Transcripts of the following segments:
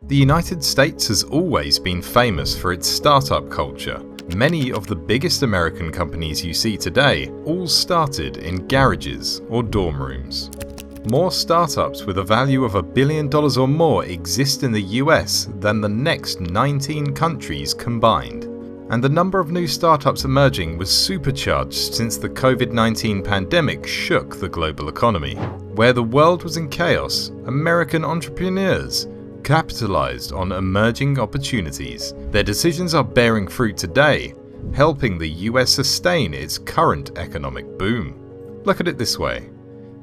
The United States has always been famous for its startup culture. Many of the biggest American companies you see today all started in garages or dorm rooms. More startups with a value of $1 billion or more exist in the US than the next 19 countries combined. And the number of new startups emerging was supercharged since the COVID-19 pandemic shook the global economy. Where the world was in chaos, American entrepreneurs capitalized on emerging opportunities. Their decisions are bearing fruit today, helping the US sustain its current economic boom. Look at it this way.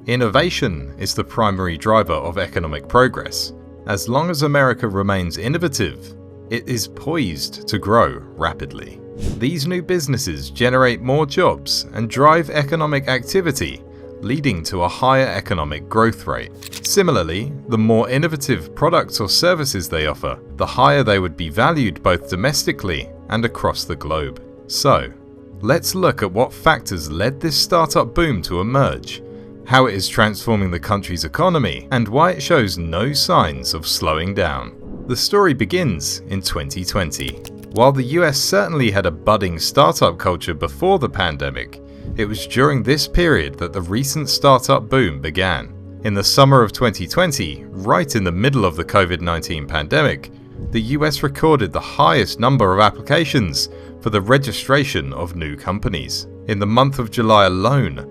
Innovation is the primary driver of economic progress. As long as America remains innovative, it is poised to grow rapidly. These new businesses generate more jobs and drive economic activity, leading to a higher economic growth rate. Similarly, the more innovative products or services they offer, the higher they would be valued both domestically and across the globe. So, let's look at what factors led this startup boom to emerge, how it is transforming the country's economy, and why it shows no signs of slowing down. The story begins in 2020. While the US certainly had a budding startup culture before the pandemic, it was during this period that the recent startup boom began. In the summer of 2020, right in the middle of the COVID-19 pandemic, the US recorded the highest number of applications for the registration of new companies. In the month of July alone,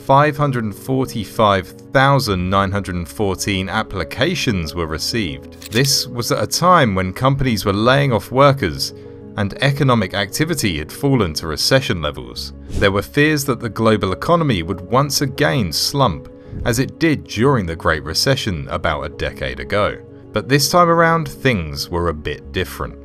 545,914 applications were received. This was at a time when companies were laying off workers and economic activity had fallen to recession levels. There were fears that the global economy would once again slump, as it did during the Great Recession about a decade ago. But this time around, things were a bit different.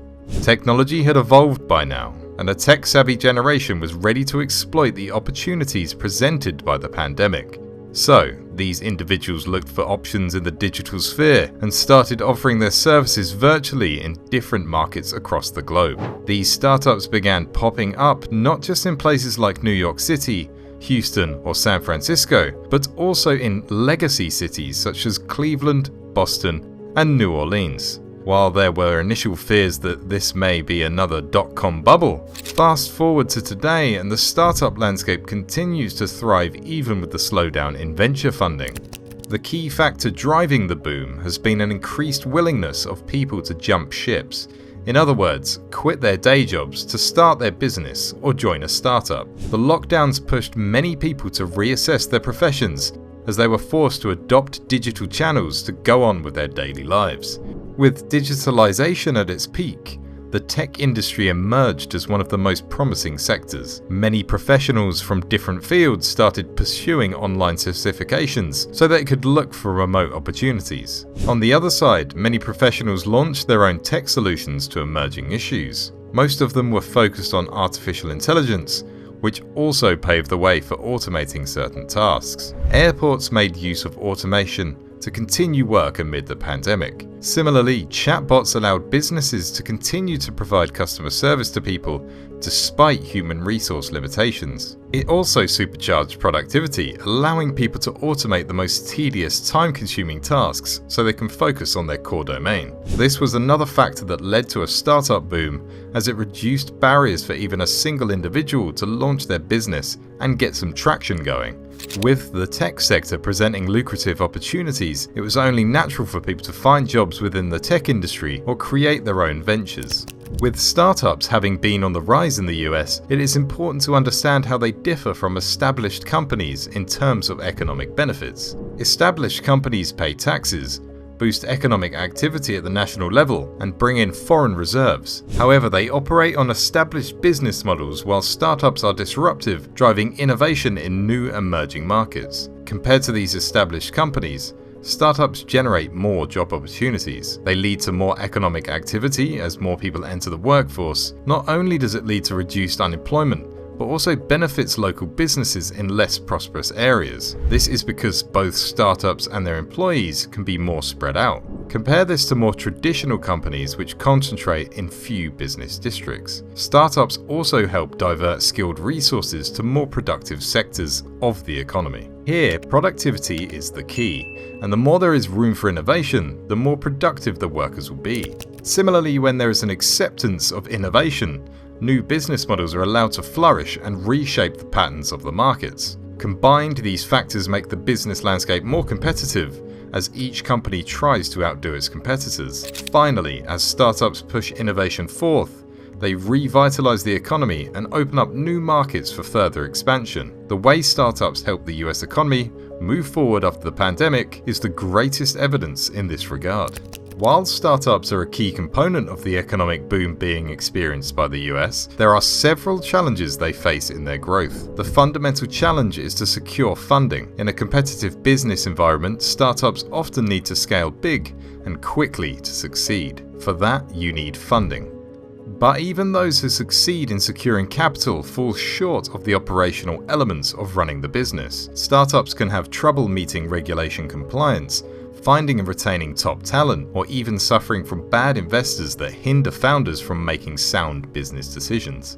Technology had evolved by now, and a tech-savvy generation was ready to exploit the opportunities presented by the pandemic. So, these individuals looked for options in the digital sphere and started offering their services virtually in different markets across the globe. These startups began popping up not just in places like New York City, Houston, or San Francisco, but also in legacy cities such as Cleveland, Boston, and New Orleans. While there were initial fears that this may be another dot-com bubble, fast forward to today and the startup landscape continues to thrive even with the slowdown in venture funding. The key factor driving the boom has been an increased willingness of people to jump ships. In other words, quit their day jobs to start their business or join a startup. The lockdowns pushed many people to reassess their professions as they were forced to adopt digital channels to go on with their daily lives. With digitalization at its peak, the tech industry emerged as one of the most promising sectors. Many professionals from different fields started pursuing online certifications so they could look for remote opportunities. On the other side, many professionals launched their own tech solutions to emerging issues. Most of them were focused on artificial intelligence, which also paved the way for automating certain tasks. Airports made use of automation to continue work amid the pandemic. Similarly, chatbots allowed businesses to continue to provide customer service to people despite human resource limitations. It also supercharged productivity, allowing people to automate the most tedious, time-consuming tasks so they can focus on their core domain. This was another factor that led to a startup boom, as it reduced barriers for even a single individual to launch their business and get some traction going. With the tech sector presenting lucrative opportunities, it was only natural for people to find jobs within the tech industry or create their own ventures. With startups having been on the rise in the US, it is important to understand how they differ from established companies in terms of economic benefits. Established companies pay taxes, boost economic activity at the national level, and bring in foreign reserves. However, they operate on established business models while startups are disruptive, driving innovation in new emerging markets. Compared to these established companies, startups generate more job opportunities. They lead to more economic activity as more people enter the workforce. Not only does it lead to reduced unemployment, but also benefits local businesses in less prosperous areas. This is because both startups and their employees can be more spread out. Compare this to more traditional companies which concentrate in few business districts. Startups also help divert skilled resources to more productive sectors of the economy. Here, productivity is the key, and the more there is room for innovation, the more productive the workers will be. Similarly, when there is an acceptance of innovation, new business models are allowed to flourish and reshape the patterns of the markets. Combined, these factors make the business landscape more competitive, as each company tries to outdo its competitors. Finally, as startups push innovation forth, they revitalize the economy and open up new markets for further expansion. The way startups help the US economy move forward after the pandemic is the greatest evidence in this regard. While startups are a key component of the economic boom being experienced by the US, there are several challenges they face in their growth. The fundamental challenge is to secure funding. In a competitive business environment, startups often need to scale big and quickly to succeed. For that, you need funding. But even those who succeed in securing capital fall short of the operational elements of running the business. Startups can have trouble meeting regulation compliance, finding and retaining top talent, or even suffering from bad investors that hinder founders from making sound business decisions.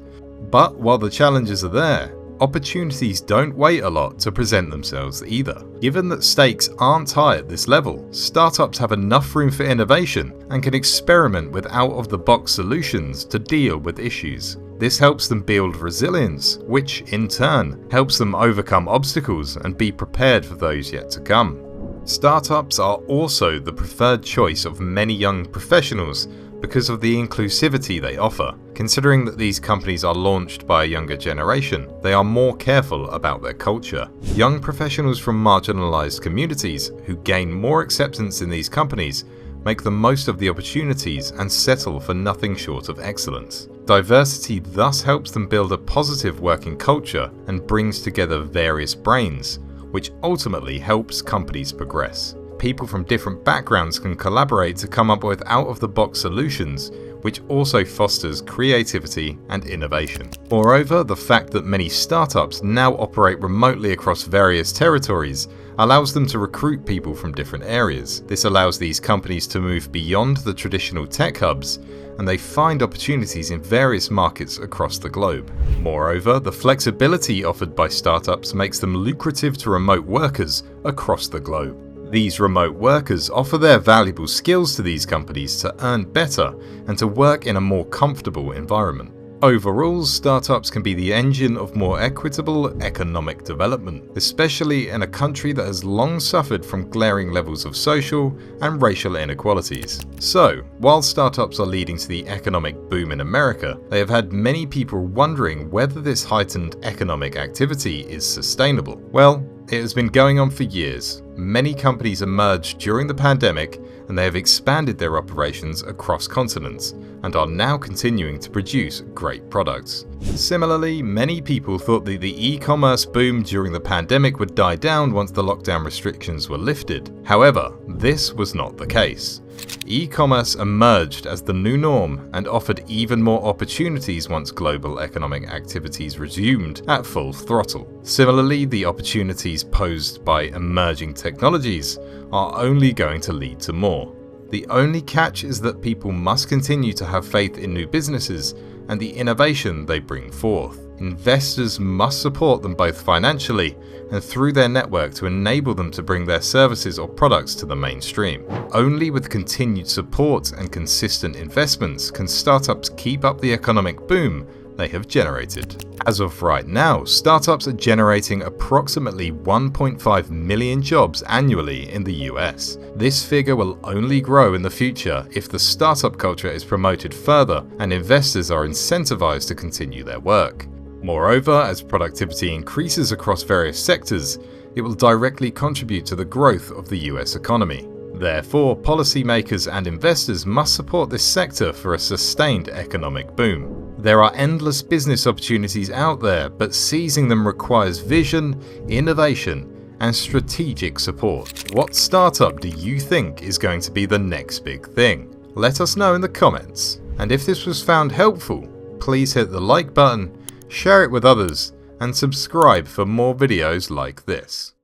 But while the challenges are there, opportunities don't wait a lot to present themselves either. Given that stakes aren't high at this level, startups have enough room for innovation and can experiment with out-of-the-box solutions to deal with issues. This helps them build resilience, which in turn helps them overcome obstacles and be prepared for those yet to come. Startups are also the preferred choice of many young professionals because of the inclusivity they offer. Considering that these companies are launched by a younger generation, they are more careful about their culture. Young professionals from marginalized communities who gain more acceptance in these companies make the most of the opportunities and settle for nothing short of excellence. Diversity thus helps them build a positive working culture and brings together various brains, which ultimately helps companies progress. People from different backgrounds can collaborate to come up with out-of-the-box solutions, which also fosters creativity and innovation. Moreover, the fact that many startups now operate remotely across various territories allows them to recruit people from different areas. This allows these companies to move beyond the traditional tech hubs, and they find opportunities in various markets across the globe. Moreover, the flexibility offered by startups makes them lucrative to remote workers across the globe. These remote workers offer their valuable skills to these companies to earn better and to work in a more comfortable environment. Overall, startups can be the engine of more equitable economic development, especially in a country that has long suffered from glaring levels of social and racial inequalities. So, while startups are leading to the economic boom in America, they have had many people wondering whether this heightened economic activity is sustainable. Well, it has been going on for years. Many companies emerged during the pandemic, and they have expanded their operations across continents and are now continuing to produce great products. Similarly, many people thought that the e-commerce boom during the pandemic would die down once the lockdown restrictions were lifted. However, this was not the case. E-commerce emerged as the new norm and offered even more opportunities once global economic activities resumed at full throttle. Similarly, the opportunities posed by emerging technologies are only going to lead to more. The only catch is that people must continue to have faith in new businesses and the innovation they bring forth. Investors must support them both financially and through their network to enable them to bring their services or products to the mainstream. Only with continued support and consistent investments can startups keep up the economic boom they have generated. As of right now, startups are generating approximately 1.5 million jobs annually in the US. This figure will only grow in the future if the startup culture is promoted further and investors are incentivized to continue their work. Moreover, as productivity increases across various sectors, it will directly contribute to the growth of the US economy. Therefore, policymakers and investors must support this sector for a sustained economic boom. There are endless business opportunities out there, but seizing them requires vision, innovation, and strategic support. What startup do you think is going to be the next big thing? Let us know in the comments. And if this was found helpful, please hit the like button, share it with others, and subscribe for more videos like this.